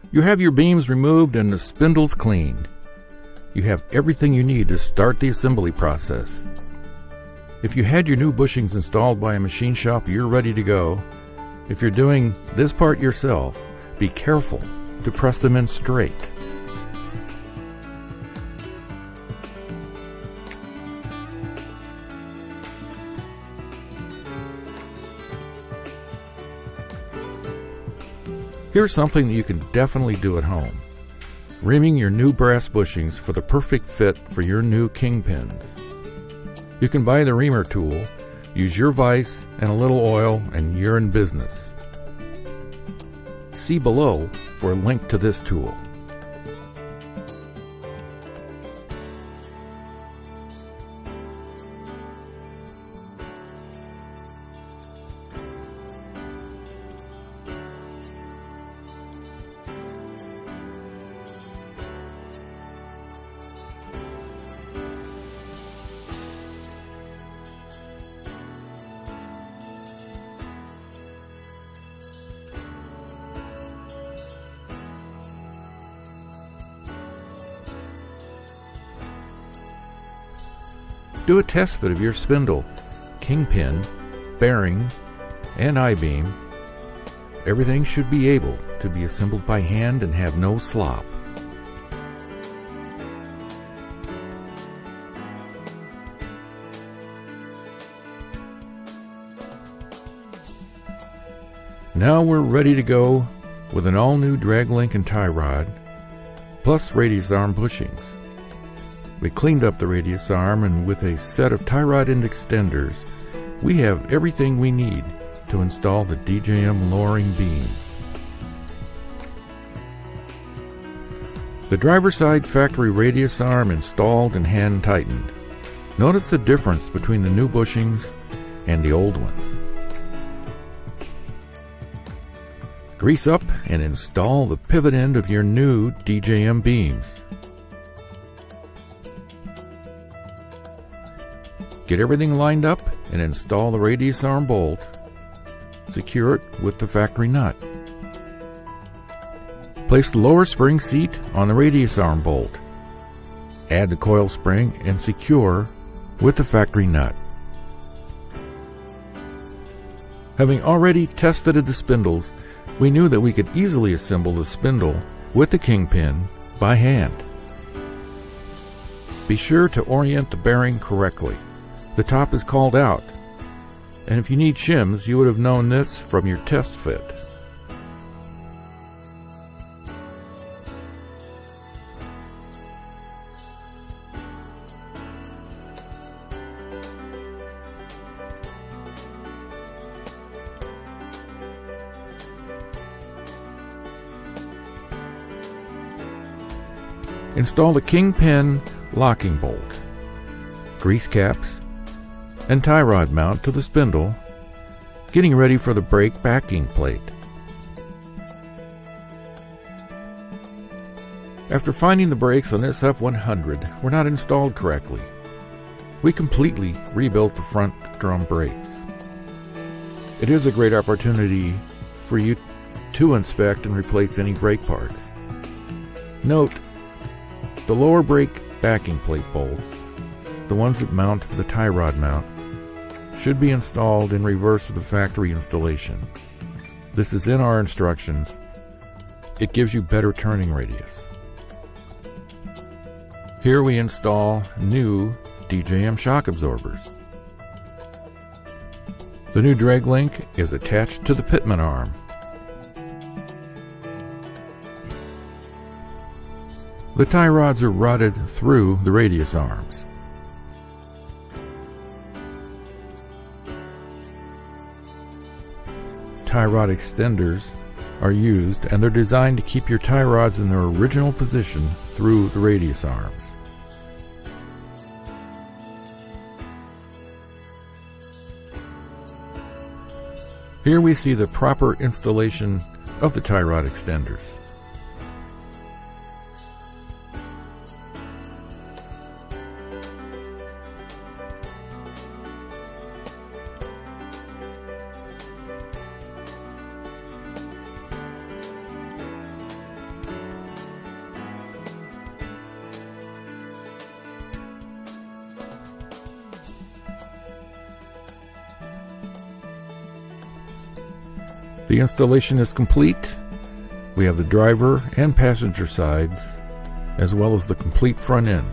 You have your beams removed and the spindles cleaned. You have everything you need to start the assembly process. If you had your new bushings installed by a machine shop, you're ready to go. If you're doing this part yourself, be careful to press them in straight. Here's something that you can definitely do at home. Reaming your new brass bushings for the perfect fit for your new kingpins. You can buy the reamer tool, use your vise and a little oil, and you're in business. See below for a link to this tool. Do a test fit of your spindle, kingpin, bearing, and I-beam. Everything should be able to be assembled by hand and have no slop. Now we're ready to go with an all-new drag link and tie rod, plus radius arm bushings. We cleaned up the radius arm, and with a set of tie rod end extenders, we have everything we need to install the DJM lowering beams. The driver's side factory radius arm installed and hand tightened. Notice the difference between the new bushings and the old ones. Grease up and install the pivot end of your new DJM beams. Get everything lined up and install the radius arm bolt. Secure it with the factory nut. Place the lower spring seat on the radius arm bolt. Add the coil spring and secure with the factory nut. Having already test fitted the spindles, we knew that we could easily assemble the spindle with the kingpin by hand. Be sure to orient the bearing correctly. The top is called out, and if you need shims, you would have known this from your test fit. Install the kingpin locking bolt, grease caps, and tie rod mount to the spindle, getting ready for the brake backing plate. After finding the brakes on this F100 were not installed correctly, we completely rebuilt the front drum brakes. It is a great opportunity for you to inspect and replace any brake parts. Note, the lower brake backing plate bolts, the ones that mount the tie rod mount, should be installed in reverse of the factory installation. This is in our instructions. It gives you better turning radius. Here we install new DJM shock absorbers. The new drag link is attached to the pitman arm. The tie rods are routed through the radius arms. Tie rod extenders are used, and they're designed to keep your tie rods in their original position through the radius arms. Here we see the proper installation of the tie rod extenders. The installation is complete. We have the driver and passenger sides, as well as the complete front end.